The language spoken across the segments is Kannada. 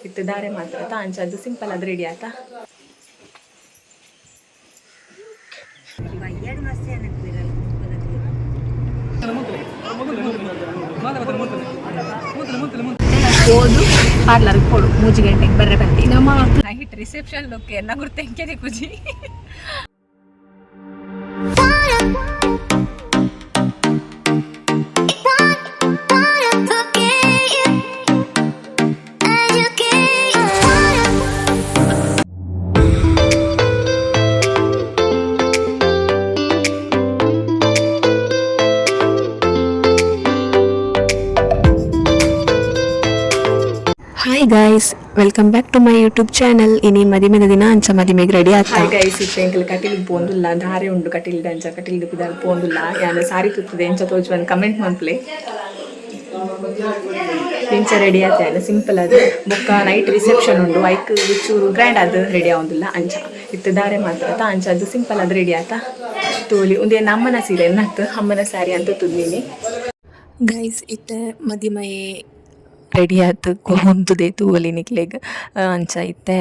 ಇತ್ತು ದಾರೆ ಮಾತ್ರ ಅಂಚದ್ದು ಸಿಂಪಲ್ ಅದು ರೆಡಿ ಆಯ್ತಾ. ಓದು ಪಾರ್ಲರ್ಗೆ ಕೊಡು 3 ಗಂಟೆಗೆ ಬರ್ರೆ ಬರ್ತಿ ನಮ್ಮ ನೈಟ್ ರಿಸೆಪ್ಷನ್ ಲುಕ್ ಎಲ್ಲ ಗುರ್ತೆಂಕೆ ಕುಜಿ hi guys, welcome back to my YouTube channel. ಇನಿ ಮದಿಮೆದ ದಿನ ಅಂಚ ಮದಿಮೆಗೆ ರೆಡಿ ಆಗ್ತಾ. ಹಾಯ್ ಗೈಸ್, ಇತ್ತೆ ಎಂಕಲ್ ಕಟೀಲಿಗೆ ಪೋಂದುಲ್ಲ ಧಾರೆ ಉಂಡು ಕಟೀಲಿದ ಅಂಚ ಕಟೀಲಿದ ಪಿದಾಲ್ ಪೋಂದುಲ್ಲ ಯಾನು ಸಾರಿ ತುತ್ತದೆ ಎಂಚ ತೋಜ್ ಬಂದು ಕಮೆಂಟ್ ಮನ್ಪ್ಲೆ ಎಂಚ ರೆಡಿ ಆಯ್ತು ಸಿಂಪಲ್ ಅದು ಬೊಕ್ಕ ನೈಟ್ ರಿಸೆಪ್ಷನ್ ಉಂಡು ಐಕ್ ಚೂರು ಗ್ರ್ಯಾಂಡ್ ಅದು ರೆಡಿ ಆಗೋದಿಲ್ಲ ಅಂಚ ಇತ್ತು ದಾರೆ ಮಾತ್ರ ಅಂಚ ಅದು ಸಿಂಪಲ್ ಅದು ರೆಡಿ ಆಯ್ತಾ. ತೋಲಿ ಒಂದೇನು ಅಮ್ಮನ ಸೀರೆ ಎನ್ನತ್ತು ಅಮ್ಮನ ಸ್ಯಾರಿ ಅಂತ ತುದ್ದಿನಿ ಗೈಸ್. ಇತ್ತೆ ಮದಿಮೆ ರೆಡಿ ಆಯ್ತು ಹೊಂದುದೆ ತೂವಲಿ ನಿಕ್ಲೆಗ್ ಅಂಚ ಇತ್ತೆ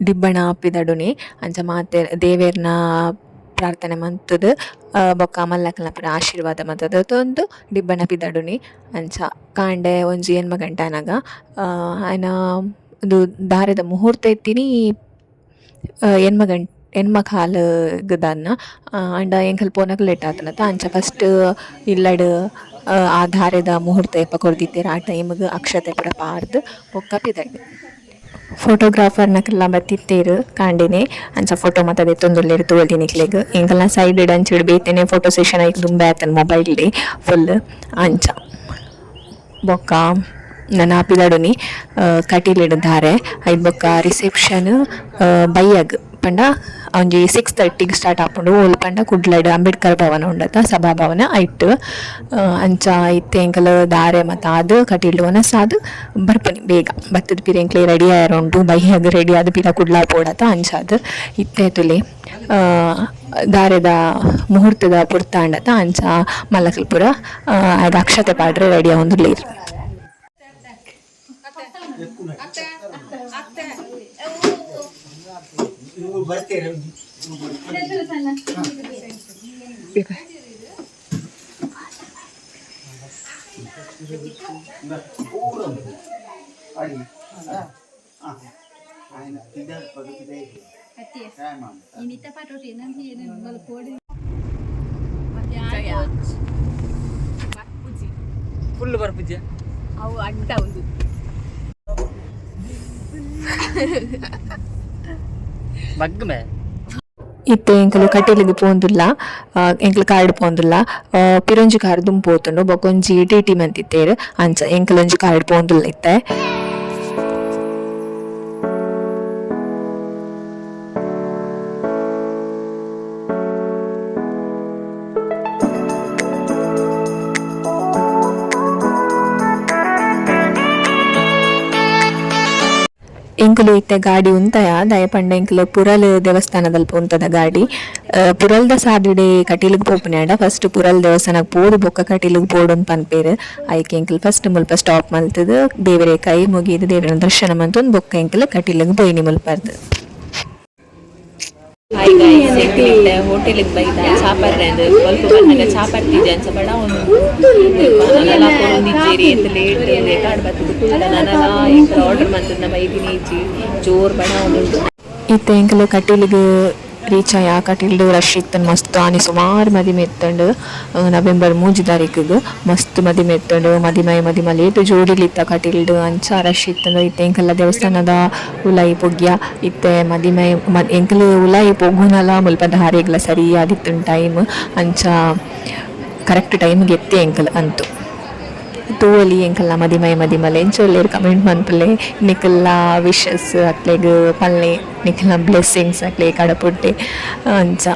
ದಿಬ್ಬಣ ಅಪ್ಪಿದಡುನಿ ಅಂಚ ಮಾತೆ ದೇವೇರ್ನ ಪ್ರಾರ್ಥನೆ ಮಂತದ ಬೊಕ್ಕ ಮಲ್ಲಕಲ್ನ ಪುರ ಆಶೀರ್ವಾದ ಮಂತದ ಒಂದು ದಿಬ್ಬಣ ಪಿದಡುನಿ ಅಂಚ ಕಾಂಡೆ ಒಂಜಿ ಎನ್ಮ ಗಂಟೆನಾಗ ಆಯ್ನ ಒಂದು ದಾರದ ಮುಹೂರ್ತ ಎತ್ತೀನಿ ಎನ್ಮ ಕಾಲಗದನ್ನ ಅಂಡ ಎಂಕಲ್ ಪೋನಕ್ ಲೇಟ್ ಆತನತ ಅಂಚ ಫಸ್ಟ್ ಇಲ್ಲಡ್ ಆ ಧಾರೆದ ಮುಹೂರ್ತ ಎಪ್ಪ ಕೊಡ್ದಿತ್ತೇರು ಆ ಟೈಮ್ಗೆ ಅಕ್ಷತೆ ಪುರ ಪಾರ್ದು ಬೊಕ್ಕ ಪಿದಡ್ಡು ಫೋಟೋಗ್ರಾಫರ್ನಕ್ಕೆಲ್ಲ ಬತ್ತಿತ್ತೇರು ಕಾಂಡಿನೇ ಅಂಚ ಫೋಟೋ ಮತ್ತದೇ ತೊಂದೊಲ್ಲೇರು ತೋಲ್ದಿ ನಿಕ್ಲೆಗ್ ಎಂಕಲ್ನ ಸೈಡ್ ಅಂಚಿಡ್ ಬೇತೇನೆ ಫೋಟೋ ಸೆಷನ್ ಆಯ್ತು ದುಂಬೆ ಆತನ ಮೊಬೈಲ್ಡೆ ಫುಲ್ ಅಂಚ ಬೊಕ್ಕ ನನ್ನ ಪಿದಡುನಿ ಕಟೀಲಿಡ್ ಧಾರೆ ಐದು ಬೊಕ್ಕ ರಿಸೆಪ್ಷನ್ ಬೈಯಗ್ ಪಂಡ ಒಂಜಿ 6:30ಗೆ ಸ್ಟಾರ್ಟ್ ಆಪುಂಡು ಓಲ್ ಪಂಡ ಕುಡ್ಲಡ್ ಅಂಬೇಡ್ಕರ್ ಭವನ ಉಂಡತ ಸಭಾಭವನ ಐಟ್ ಅಂಚ ಇತ್ತೆ ಎಂಕಲ್ ದಾರೆ ಮತ್ತು ಅದು ಕಟೀಲ್ಡು ಒನಸಾದು ಬರ್ಪನಿ ಬೇಗ ಬತ್ತದ ಪಿರ ಎಂಕ್ಲೆ ರೆಡಿ ಆಯರುಂಡು ಬೈಯಾಗ ರೆಡಿ ಆದ ಪಿರ ಕುಡ್ಲಾ ಪೋಡತ ಅಂಚಾದ ಇತ್ತೆ ತುಲಿ ದಾರೆದ ಮುಹೂರ್ತದ ಪುರ್ತಾಂಡತ ಅಂಚ ಮಲ್ಲಕಲ್ ಪುರ ಅದು ಅಕ್ಷತೆ ಪಾಡ್ರೆ ರೆಡಿ ಆಗೊಂದುಲ್ಲೇರು. ಫುಲ್ ಬರ್ಪುಜ ಅವು ಅಡ್ಡ ಒಂದು ಮಗ್ಮೆ ಇತ್ತೆ ಎಂಕಲು ಕಟೀಲಿಗೆ ಪೋಂದುಲ್ಲ ಎಂಕಲು ಕಾರ್ಡ್ ಪೋಂದುಲ್ಲ ಪಿರೊಂಜಿ ಕಾರ್ ದುಂಪು ಪೋತುಂಡು ಬೊಕೊಂಜಿ ಟಿ ಮಂತಿತ್ತೇರು ಅಂಚ ಎಂಕಲೊಂಜಿ ಕಾರ್ಡ್ ಪೋಂದುಲ್ಲ ಇತ್ತೆ. ಎಂಕುಲು ಇತ್ತೆ ಗಾಡಿ ಉಂತಯ ದಯಪಂಡ ಎಂಕುಲು ಪುರಲ್ ದೇವಸ್ಥಾನದಲ್ಲಿ ಪೋಂತದ ಗಾಡಿ ಪುರಲ್ದ ಸಾದಿಡೆ ಕಟೀಲಿಗೆ ಪೋಪುನ್ಯಾಡ ಫಸ್ಟ್ ಪುರಲ್ ದೇವಸ್ಥಾನಕ್ಕೆ ಪೋದು ಬೊಕ್ಕ ಕಟೀಲಿಗೆ ಪೋಡು ಪನ್ಪೇರು ಐಕೆ ಎಂಕುಲು ಫಸ್ಟ್ ಮುಲ್ಪ ಸ್ಟಾಪ್ ಮಲ್ತದು ದೇವರೇ ಕೈ ಮುಗಿದು ದೇವರನ್ನ ದರ್ಶನ ಮಂತೊಂದು ಬೊಕ್ಕ ಎಂಕುಲು ಕಟೀಲಿಗೆ ಪೋಯ್ನಿ ಮುಲ್ಪರ್ದು. ಹಾಯ್ ಗೈಸ್, ಎಂಕ್ಲಿಟ್ಟ ಹೋಟೆಲಿಗೆ ಬೈದ ಚಾಪರ್ರೆ ಅಂದ್ರೆ ಸ್ವಲ್ಪ ಬಂದಾಗ ಚಾಪರ್ತಿದ್ದೆ ಅನ್ಸ ಬಡ ಒಂದು ನನ್ನಲ್ಲ ಕೊಡೊಂದಿದ್ದೇರಿ ಅಂತ ಲೇಟ್ ರೆಕಾರ್ಡ್ ಬರ್ತದೆ ಕುಲ್ಲ ನನ್ನಲ್ಲ ಎಂಕಲ್ ಆರ್ಡರ್ ಮಂತದ ಬೈದಿನಿ ಇಜ್ಜಿ ಜೋರ್ ಬಡ ಒಂದು ಇತ್ತೆ ಎಂಕಲು ಕಟೀಲಿಗೆ ರೀಚ್ ಆಯ ಕಟೀಲ್ಡು ರಶ್ ಇತ್ತನ್ ಮಸ್ತ್ ಆನಿ ಸುಮಾರು ಮದಿಮೆ ಎತ್ತಂಡು ನವೆಂಬರ್ 3 ತಾರೀಕಿಗೆ ಮಸ್ತ್ ಮದಿಮೆ ಎತ್ತಂಡು ಮದಿಮ ಲೇಟ್ ಜೋಡಿಲಿತ್ತ ಕಟೀಲ್ಡು ಅಂಚ ರಶ್ ಇತ್ತಂಡು ಇತ್ತೆ ಎಂಕಲ್ಲ ದೇವಸ್ಥಾನದ ಉಲಾಯಿ ಪೊಗ್ಯ ಇತ್ತೆ ಮದಿಮೆ ಎಂಕಲು ಉಲಾಯಿ ಪೊಗ್ಗುನಲ ಮುಲ್ಪ ದಾರಿಗ್ಲ ಸರಿ ಆದಿತ್ತು ಟೈಮ್ ಅಂಚ ಕರೆಕ್ಟ್ ಟೈಮ್ಗೆ ಎತ್ತೆ ಎಂಕಲ್ ಅಂತು ತೋಲಿ ಎಂಕಲ್ನ ಮದಿಮಲೆ ಎಂಚೊಲ್ಲೇರು ಕಮೆಂಟ್ ಮನ್ಪಲೆ ನಿಕಲ್ನ ವಿಶಸ್ ಅಕ್ಲೆಗ್ ಪಲ್ಲೆ ನಿಕಲ್ನ ಬ್ಲೆಸ್ಸಿಂಗ್ಸ್ ಅಕ್ಲೆ ಕಡಪುಟ್ಟೆ ಅಂಚ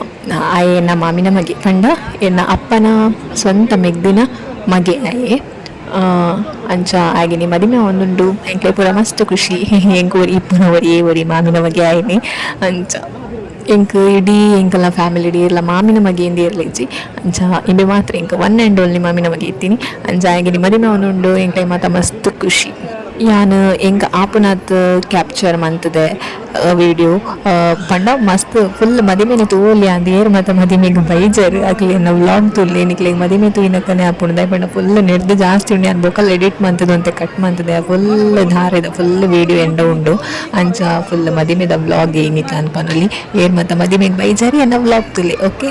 ಆಯೆ ಎನ್ನ ಮಾಮಿನ ಮಗೆ ಪಂಡ ಎನ್ನ ಅಪ್ಪನ ಸ್ವಂತ ಮೆಗ್ದಿನ ಮಗೆ ಆಯೆ ಅಂಚ ಆಗಿನಿ ಮದಿಮೆ ಒಂದುಂಡು ಎಂಕ್ಲೆ ಪೂರ ಮಸ್ತ್ ಖುಷಿ ಎಂಕುವರಿ ಇಪ್ಪುನವರಿ ಏವರಿ ಮಾಮಿನ ಮಗೆ ಆಯ್ನಿ ಅಂಚ ಎಂಕ್ ಇಡೀ ಎಂಕಲ್ನ ಫ್ಯಾಮಿಲಿ ಇಡೀ ಇರ್ಲ ಮಾಮಿನ ಮಗೆ ಇಂದ ಇರ್ಲಿಜ್ಜಿ ಅಂಚ ಇಂಬೆ ಮಾತ್ರ ಎಂಕ್ ಒನ್ ಆ್ಯಂಡ್ ಓನ್ಲಿ ಮಾಮಿನ ಮಗೆ ಇತ್ತೀನಿ ಅಂಚ ಆಗಿನಿ ಮದಿಮೆ ಒಂದುಂಡು ಎಂಕ್ಲೆ ಮಾತ ಮಸ್ತ್ ಖುಷಿ ಯಾನ್ ಎಂಕ್ ಆಪುನಾತ್ ಕ್ಯಾಪ್ಚರ್ ಮಂತದೆ ವಿಡಿಯೋ ಪಂಡ ಮಸ್ತ್ ಫುಲ್ ಮದಿಮೆನೆ ತೂವೊಲಿ ಅಂದ್ ಏರ್ ಮಾತ ಮದಿಮೆಗ್ ಬೈಜರ್ ಅಕ್ಲೆನ ವ್ಲಾಗ್ ತುಲ್ಲೆ ನಿಕ್ಲೆಗ್ ಮದಿಮೆ ತೂಯಿನಕನೆ ಆಪುಂಡು ದಾಯೆ ಪಂಡ ಫುಲ್ ನೆರ್ದ್ ಜಾಸ್ತಿ ಉಂಡು ಯಾನ್ ಬೊಕಲ್ ಎಡಿಟ್ ಮಂತುದು ಅಂತೆ ಕಟ್ ಮಂತದೆ ಫುಲ್ ಧಾರೆದ ಫುಲ್ ವಿಡಿಯೋ ಎಂಡ ಉಂಡು ಅಂಚ ಫುಲ್ ಮದಿಮೆದ ವ್ಲಾಗ್ ಏನಿತ್ತ ಅನ್ಪನೊಲಿ ಏರ್ ಮಾತ ಮದಿಮೆಗ್ ಬೈಜಾರಿ ಎನ್ನ ವ್ಲಾಗ್ ತುಲೆ ಓಕೆ.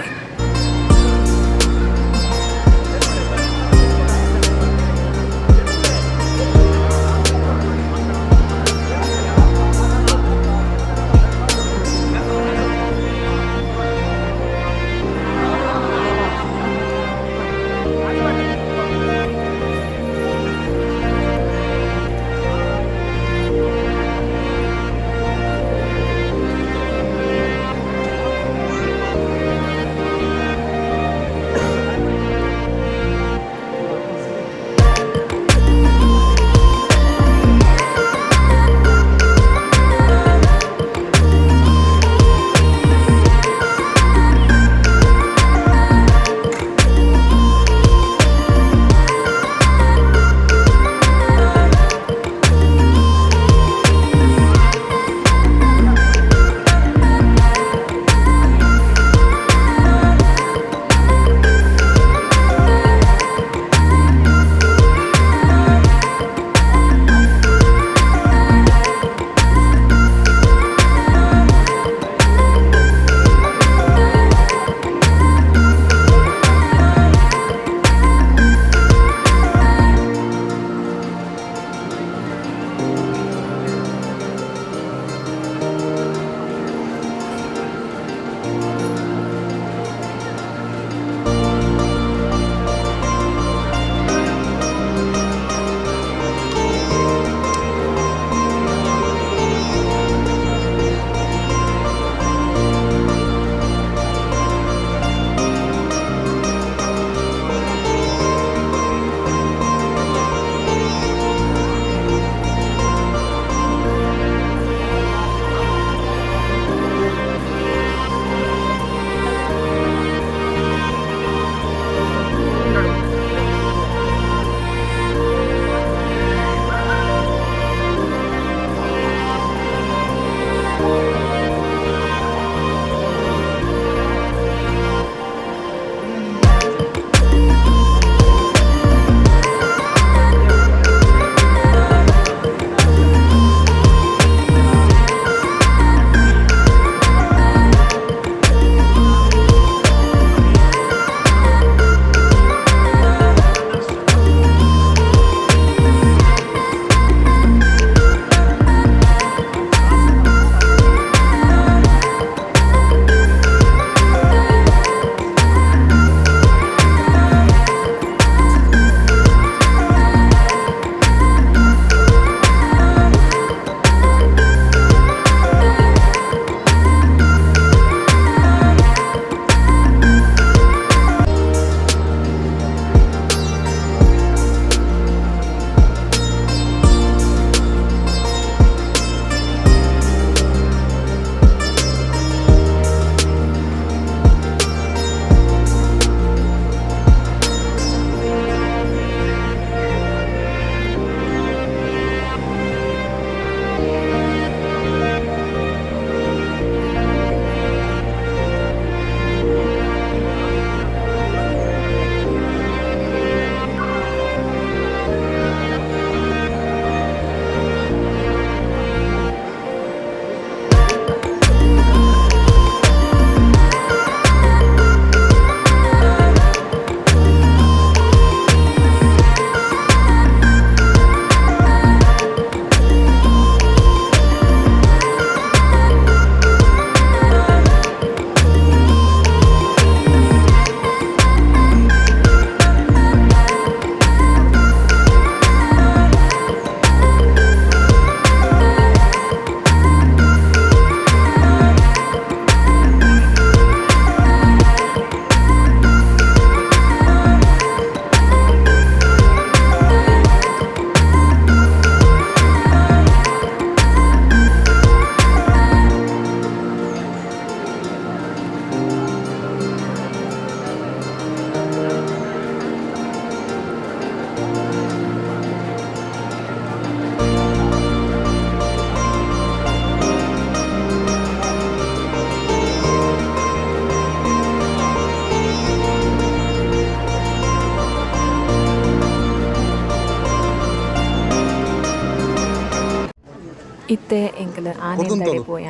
ಇತ್ತೆ ಎಂಕಲ್ ಆನೆದಡೆ ಪೋಯ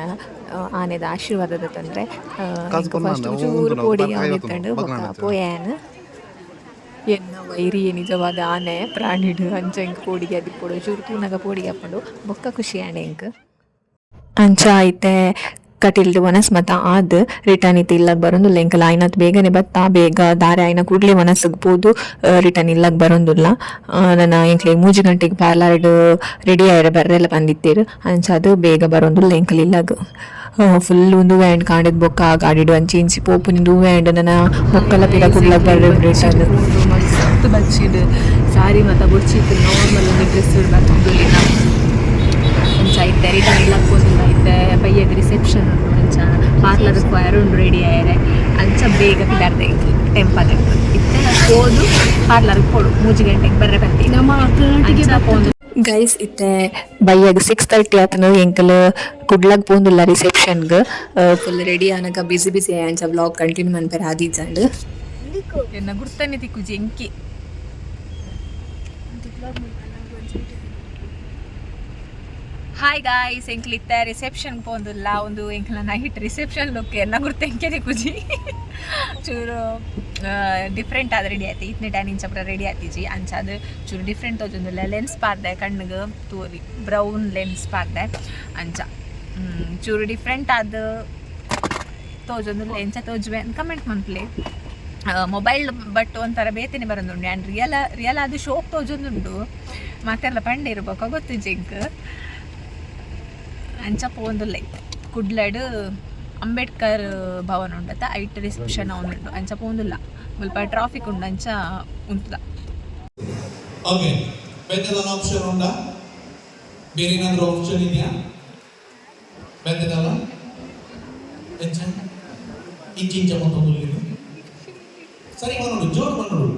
ಆನೆದ ಆಶೀರ್ವಾದದ ತಂದ್ರೆ ಎಂಕ ಫಸ್ಟ್ ಚೂರು ಪೋಡಿಗೆ ಅವನಿತ್ತಂಡು ಬೊಕ್ಕ ಪೋಯಾನ್ ಎನ್ನ ವೈರಿ ನಿಜವಾದ ಆನೆ ಪ್ರಾಣಿಡು ಅಂಚ ಎಂಕ್ ಪೋಡಿಗೆ ಅದಿಪ್ಪೊಡು ಚೂರು ತೂನಗ ಪೋಡಿಗೆ ಹಾಕೊಂಡು ಬೊಕ್ಕ ಖುಷಿ ಆಣೆ ಎಂಕ್ ಅಂಚ ಐತೆ ಕಟಿಲ್ದು ಮನಸ್ಮತ ಆದ್ ರಿಟರ್ನ್ ಇತ್ತು ಇಲ್ಲಗ್ ಬರೋದಿಲ್ಲ ಎಂಕಲ್ ಆಯ್ನತ್ ಬೇಗನೆ ಬತ್ತಾ ಬೇಗ ದಾರೆ ಆಯ್ನ ಕೂಡ್ಲೆ ಮನಸ್ಸಿಗ್ಬೋದು ರಿಟರ್ನ್ ಇಲ್ಲಗ್ ಬರೋದಿಲ್ಲ ನನ್ನ ಎಂಕ್ಲೆ 3 ಗಂಟೆಗೆ ಪಾರ್ಲರ್ಡ್ ರೆಡಿ ಆಯ್ರ ಬರ್ರೆಲ್ಲ ಬಂದಿತ್ತೀರು ಅಂಚ ಅದು ಬೇಗ ಬರೋದಿಲ್ಲ ಎಂಕಲ್ ಇಲ್ಲಗ್ ಫುಲ್ ಒಂದು ವ್ಯಾಂಡ್ ಕಾಣಿದ್ ಬೊಕ್ಕ ಗಾಡಿಡು ಅಂಚಿ ಇಂಚಿ ಪೋಪು ನಿಂದು ವ್ಯಾಂಡ್ ನನ್ನ ಮೊಕ್ಕಲ ಪಿರ ಕುಡ್ಲಗ್ ಬರ್ರೆ ರಿಟರ್ನ್ ಮಸ್ತ್ ಬಚ್ಚಿಡ್ ಸಾರಿ ಮತ್ತ ಬೊಚ್ಚಿತ್ತು ನಾರ್ಮಲ್ ಒಂದು ಡ್ರೆಸ್ ಬರ್ತುಲಿನ ಅಂಚ ಇತ್ತೆ ರಿಟರ್ನ್ ಇಲ್ಲಗ್ ಹೋದಿಲ್ಲ ಇತ್ತೆ ಬೈಯದ ರಿಸೆಪ್ಷನ್ ಉಂಟು ಅಂಚ ಪಾರ್ಲರ್ ಸ್ಕ್ವೇರ್ ಉಂಡು ರೆಡಿ ಆಯ್ರೆ ಅಂಚ ಬೇಗ ಪಿದಾರ್ದೆ ಟೆಂಪಲ್ ಇತ್ತೆ ಹೋದು ಪಾರ್ಲರ್ಗೆ ಕೊಡು 3 ಗಂಟೆಗೆ ಬರ್ರೆ ಬರ್ತಿ ನಮ್ಮ ಗೈಸ್ ಇತ್ತೆ ಬೈಯಾಗ 6:30 ಆತನ ಎಂಕಲ್ ಕುಡ್ಲಗ್ ಪೋಂದುಲ್ಲ ರಿಸೆಪ್ಷನ್ಗೆ ಫುಲ್ ರೆಡಿ ಆನಗ ಬಿಸಿ ಅಂಚ ವ್ಲಾಗ್ ಕಂಟಿನ್ಯೂ ಮನ್ಪೆರ ಆದಿಜಂಡ್ ಎನ್ನ ಗುರ್ತನೆ ತಿಕ್ಕು ಜೆಂಕಿ ಹಾಯ್ ಗಾಯ್ಸ್ ಎಂಕ್ಲಿತ್ತೆ ರಿಸೆಪ್ಷನ್ ಪೋಂದುಲ್ಲ ಒಂದು ಎಂಕ್ಲ ನೈಟ್ ರಿಸೆಪ್ಷನ್ ಲುಕ್ ಎನ್ನ ಗುರ್ತ ಎಂಕೆ ತಿಕ್ಕುಜಿ ಚೂರು ಡಿಫ್ರೆಂಟ್ ಆದ ರೆಡಿ ಆಯ್ತು ಇತ್ತನೇ ಟ್ಯಾನ್ ಇಂಚಪ್ರ ರೆಡಿ ಆಯ್ತಿಜಿ ಅಂಚ ಅದು ಚೂರು ಡಿಫ್ರೆಂಟ್ ತೋಜೊಂದಿಲ್ಲ ಲೆನ್ಸ್ ಪಾರ್ದೆ ಕಣ್ಣಿಗೆ ತೋರಿ ಬ್ರೌನ್ ಲೆನ್ಸ್ ಪಾರ್ದೆ ಅಂಚ ಚೂರು ಡಿಫ್ರೆಂಟ್ ಆದ ತೋಜೊಂದಿಲ್ಲ ಎಂಚ ತೋಜುವೆ ಅಂತ ಕಮೆಂಟ್ ಮನ್ಪ್ಲೆ ಮೊಬೈಲ್ ಬಟ್ ಒಂಥರ ಬೇತೇನೆ ಬರೋದುಂಡು ಆ್ಯಂಡ್ ರಿಯಲ್ ಅದು ಶೋಕ್ ತೋಜೊಂದುಂಡು ಮತ್ತೆಲ್ಲ ಪಂಡೆ ಇರ್ಬೇಕು ಗೊತ್ತು ಜಿಂಕ್ ಅಂಚ ಪೋಂದುಲ್ಲ ಕುಡ್ಲಡ್ ಅಂಬೇಡ್ಕರ್ ಭವನ ಉಂಡತ್ತ ಐಟ್ ರಿಸೆಪ್ಷನ್ ಅವನುಂಡು ಅಂಚ ಪೋಂದುಲ್ಲ ಸ್ವಲ್ಪ ಟ್ರಾಫಿಕ್ ಉಂಡು ಅಂಚ ಉಂಟುದ ಓಕೆ ಬೆತ್ತದ ಆಪ್ಷನ್ ಉಂಡಾ ಬೇರೆ ಏನಾದರೂ ಆಪ್ಷನ್ ಇದೆಯಾ ಬೆತ್ತದಲ್ಲ ಎಂಚ ಇಂಚಿಂಚ ಮತ್ತೊಂದು ಸರಿ ಮಾಡೋದು ಜೋರು ಮಾಡೋದು